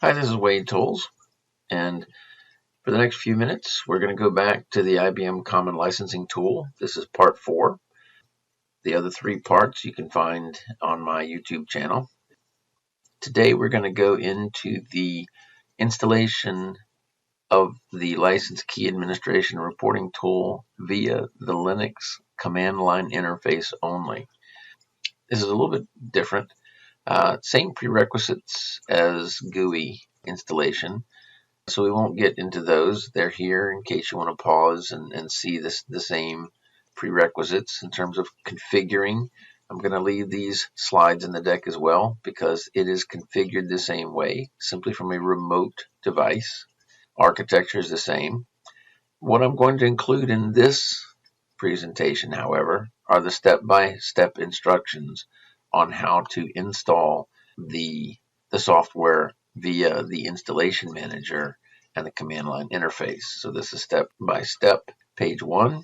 Hi, this is Wade Tolles, and for the next few minutes, we're going to go back to the IBM Common Licensing Tool. This is part 4. The other 3 parts you can find on my YouTube channel. Today, we're going to go into the installation of the License Key Administration Reporting Tool via the Linux command line interface only. This is a little bit different. Same prerequisites as GUI installation. So we won't get into those. They're here in case you want to pause and see the same prerequisites in terms of configuring. I'm going to leave these slides in the deck as well because it is configured the same way, simply from a remote device. Architecture is the same. What I'm going to include in this presentation, however, are the step-by-step instructions on how to install the software via the installation manager and the command line interface. So this is step-by-step, page 1.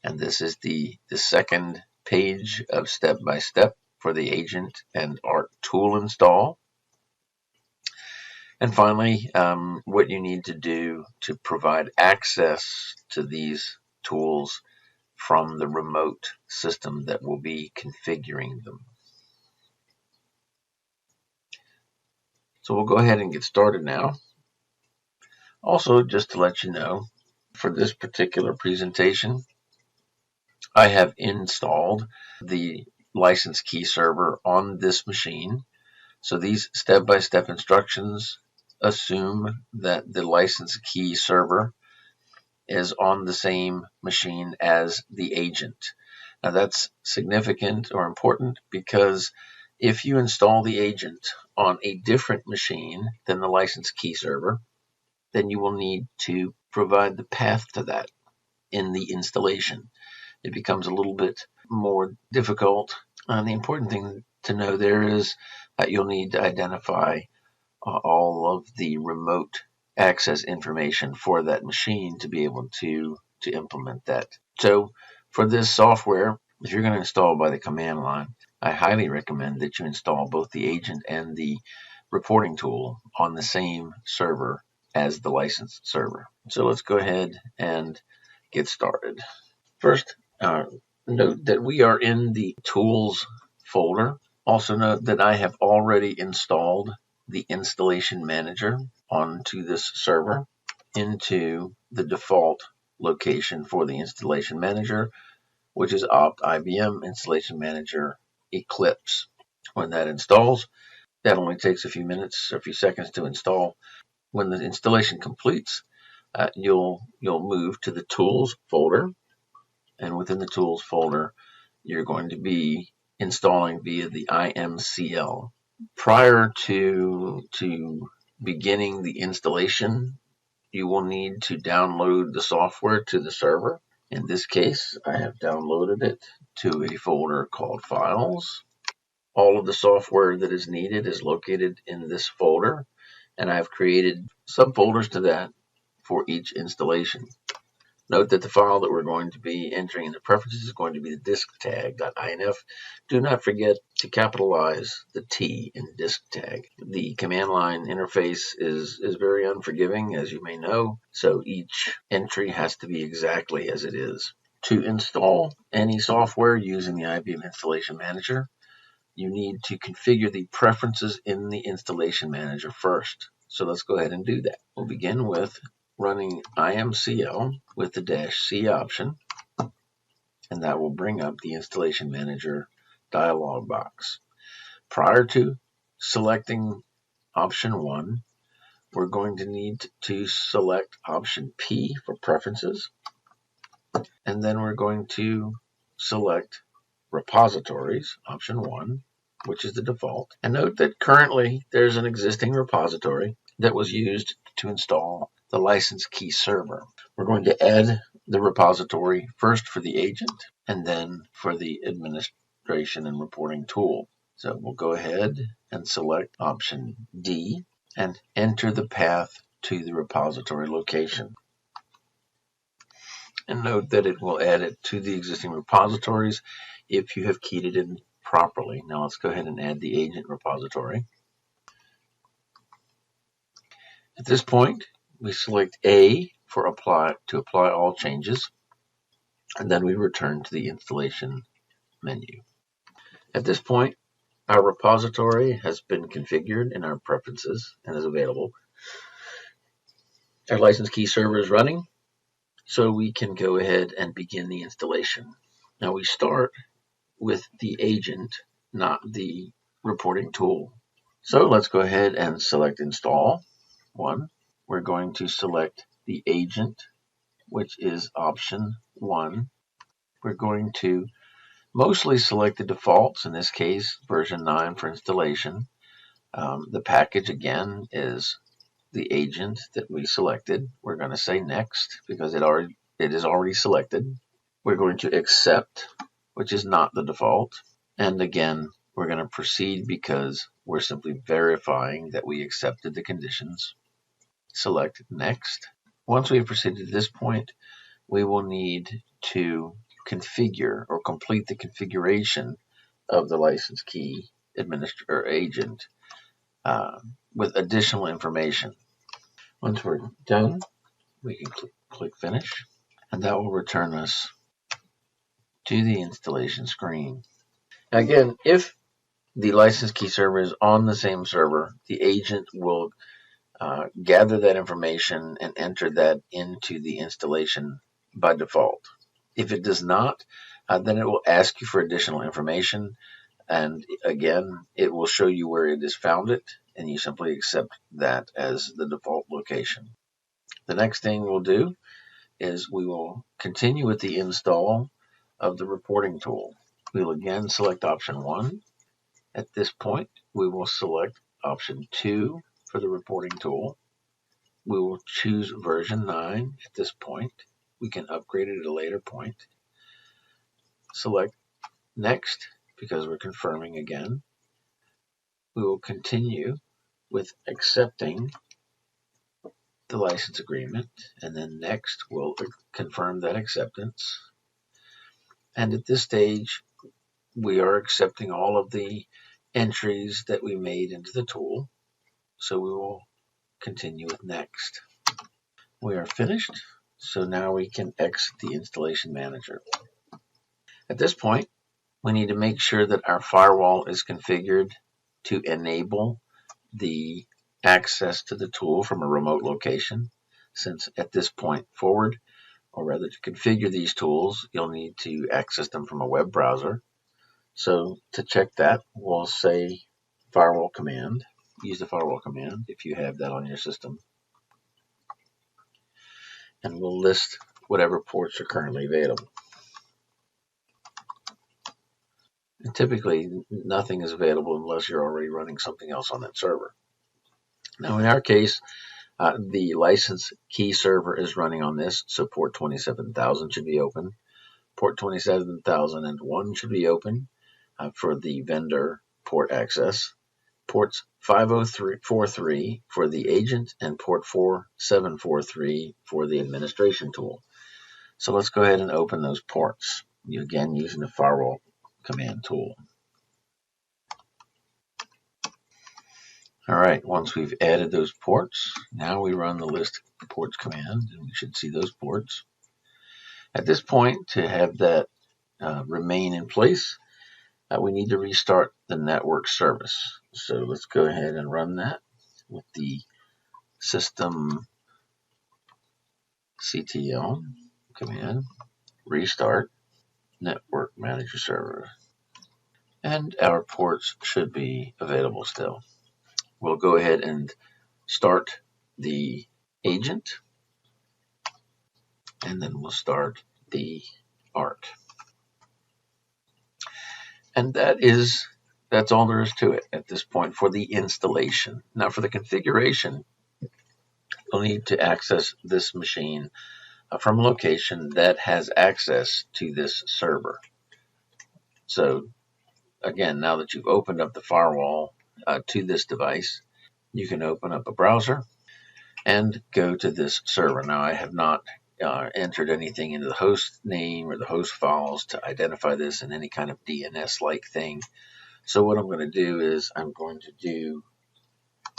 And this is the second page of step-by-step for the agent and ARC tool install. And finally, what you need to do to provide access to these tools from the remote system that will be configuring them. So we'll go ahead and get started now. Also, just to let you know, for this particular presentation, I have installed the license key server on this machine. So these step-by-step instructions assume that the license key server is on the same machine as the agent. Now that's significant or important because if you install the agent on a different machine than the license key server, then you will need to provide the path to that in the installation. It becomes a little bit more difficult. And the important thing to know there is that you'll need to identify all of the remote access information for that machine to be able to implement that. So for this software, if you're going to install by the command line, I highly recommend that you install both the agent and the reporting tool on the same server as the licensed server. So let's go ahead and get started. First, note that we are in the tools folder. Also note that I have already installed the installation manager onto this server into the default location for the installation manager, which is opt IBM installation manager Eclipse. When that installs, that only takes a few minutes or a few seconds to install. When the installation completes, you'll move to the tools folder, and within the tools folder, you're going to be installing via the IMCL. Prior to beginning the installation, you will need to download the software to the server. In this case, I have downloaded it to a folder called Files. All of the software that is needed is located in this folder, and I've created subfolders to that for each installation. Note that the file that we're going to be entering in the preferences is going to be the disk tag.inf. Do not forget to capitalize the T in disk tag. The command line interface is very unforgiving, as you may know, so each entry has to be exactly as it is. To install any software using the IBM Installation Manager, you need to configure the preferences in the Installation Manager first. So let's go ahead and do that. We'll begin with running IMCL with the -C option, and that will bring up the Installation Manager dialog box. Prior to selecting option 1, we're going to need to select option P for preferences, and then we're going to select repositories, option 1, which is the default. And note that currently there's an existing repository that was used to install the license key server. We're going to add the repository first for the agent and then for the administration and reporting tool. So we'll go ahead and select option D and enter the path to the repository location. And note that it will add it to the existing repositories if you have keyed it in properly. Now let's go ahead and add the agent repository. At this point, we select A for apply to apply all changes, and then we return to the installation menu. At this point, our repository has been configured in our preferences and is available. Our license key server is running, so we can go ahead and begin the installation. Now we start with the agent, not the reporting tool. So let's go ahead and select Install 1. We're going to select the agent, which is option 1. We're going to mostly select the defaults, in this case version 9 for installation. The package again is the agent that we selected. We're going to say next because it is already selected. We're going to accept, which is not the default. And again, we're going to proceed because we're simply verifying that we accepted the conditions. Select next. Once we've proceeded to this point, we will need to configure or complete the configuration of the license key administrator agent with additional information. Once we're done, we can click Finish, and that will return us to the installation screen. Again, if the license key server is on the same server, the agent will gather that information and enter that into the installation by default. If it does not, then it will ask you for additional information, and again, it will show you where it has found it, and you simply accept that as the default location. The next thing we'll do is we will continue with the install of the reporting tool. We will again select option 1. At this point, we will select option 2 for the reporting tool. We will choose version 9 at this point. We can upgrade it at a later point. Select next because we're confirming again. We will continue with accepting the license agreement, and then next we'll confirm that acceptance. And at this stage, we are accepting all of the entries that we made into the tool. So we will continue with next. We are finished, so now we can exit the installation manager. At this point, we need to make sure that our firewall is configured to enable the access to the tool from a remote location, since at this point forward, or rather to configure these tools, you'll need to access them from a web browser. So to check that, we'll say firewall command. Use the firewall command if you have that on your system. And we'll list whatever ports are currently available. And typically, nothing is available unless you're already running something else on that server. Now, in our case, the license key server is running on this, so port 27,000 should be open. Port 27,001 should be open for the vendor port access. Ports 5043 for the agent and port 4743 for the administration tool. So let's go ahead and open those ports, again using the firewall command tool. All right, once we've added those ports, now we run the list ports command, and we should see those ports. At this point, to have that remain in place, we need to restart the network service. So let's go ahead and run that with the system CTL command, restart network manager server. And our ports should be available still. We'll go ahead and start the agent, and then we'll start the ART. And that's all there is to it at this point for the installation. Now for the configuration, you'll need to access this machine from a location that has access to this server. So again, now that you've opened up the firewall to this device, you can open up a browser and go to this server. Now I have not entered anything into the host name or the host files to identify this in any kind of DNS-like thing. So what I'm going to do is I'm going to do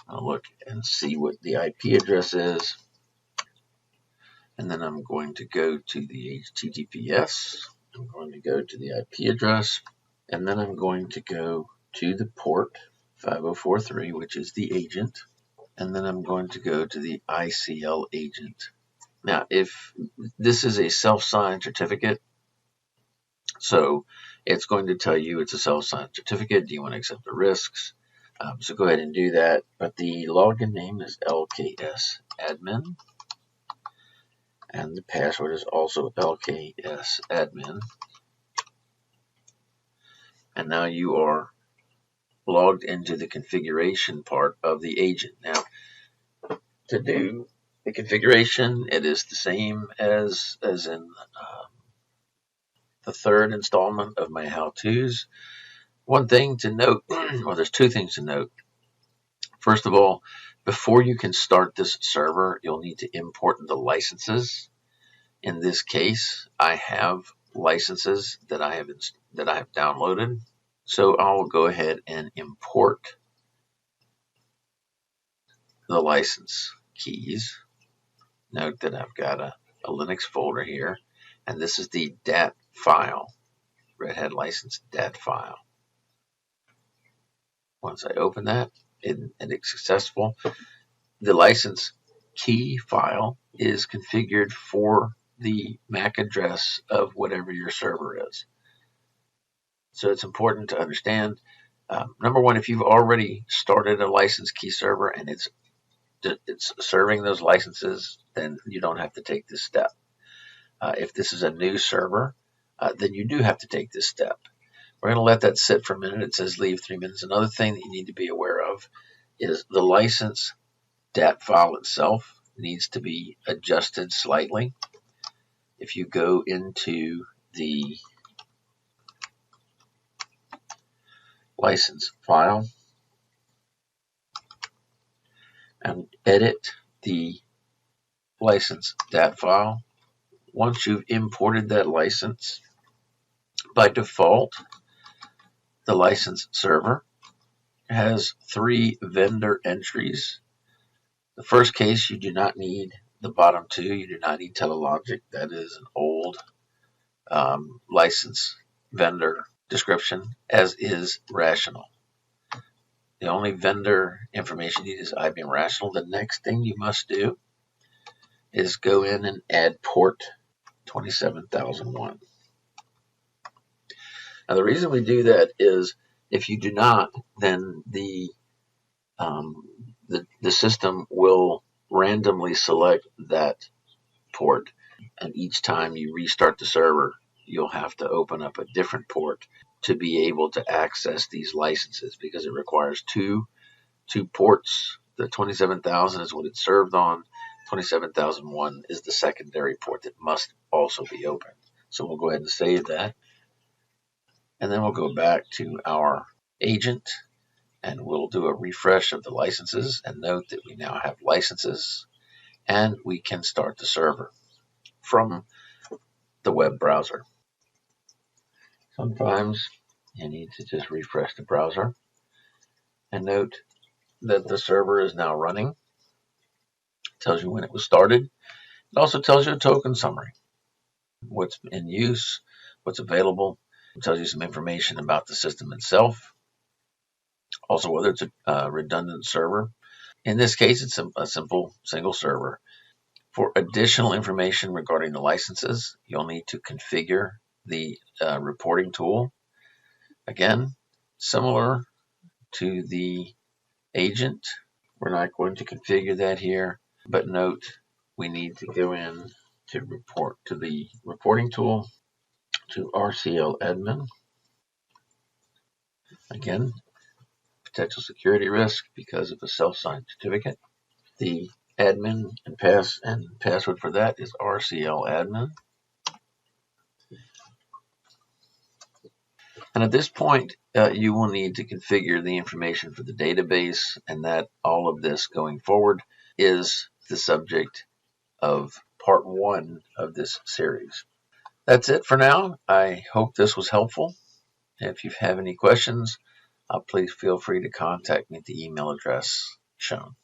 I'll look and see what the IP address is. And then I'm going to go to the HTTPS. I'm going to go to the IP address. And then I'm going to go to the port 5043, which is the agent. And then I'm going to go to the ICL agent. Now, if this is a self-signed certificate, so it's going to tell you it's a self-signed certificate. Do you want to accept the risks? So go ahead and do that. But the login name is LKS admin. And the password is also LKS admin. And now you are logged into the configuration part of the agent. Now, to do the configuration, it is the same as in the third installment of my how-tos. One thing to note, well, there's two things to note. First of all, before you can start this server, you'll need to import the licenses. In this case, I have licenses that I have downloaded. So I'll go ahead and import the license keys. Note that I've got a Linux folder here, and this is the DAT file, RedHat license DAT file. Once I open that, and it's successful, the license key file is configured for the MAC address of whatever your server is. So it's important to understand, number one, if you've already started a license key server and it's serving those licenses, then you don't have to take this step. If this is a new server, then you do have to take this step. We're going to let that sit for a minute. It says leave 3 minutes. Another thing that you need to be aware of is the license DAT file itself needs to be adjusted slightly. If you go into the license file and edit the license DAT file, once you've imported that license, by default, the license server has 3 vendor entries. The first case, you do not need the bottom 2. You do not need Telelogic. That is an old license vendor description, as is Rational. The only vendor information you need is IBM Rational. The next thing you must do is go in and add port 27001. Now, the reason we do that is if you do not, then the system will randomly select that port, and each time you restart the server, you'll have to open up a different port to be able to access these licenses, because it requires two ports. The 27000 is what it's served on. 27001 is the secondary port that must also be opened. So we'll go ahead and save that. And then we'll go back to our agent and we'll do a refresh of the licenses, and note that we now have licenses and we can start the server from the web browser. Sometimes you need to just refresh the browser, and note that the server is now running. It tells you when it was started. It also tells you a token summary, what's in use, what's available. It tells you some information about the system itself, also whether it's a redundant server. In this case, it's a simple single server. For additional information regarding the licenses, you'll need to configure the reporting tool. Again, similar to the agent, we're not going to configure that here, but note we need to go in to report to the reporting tool, to RCL admin. Again, potential security risk because of a self-signed certificate. The admin and password for that is RCL admin. And at this point, you will need to configure the information for the database, and that all of this going forward is the subject of part 1 of this series. That's it for now. I hope this was helpful. If you have any questions, please feel free to contact me at the email address shown.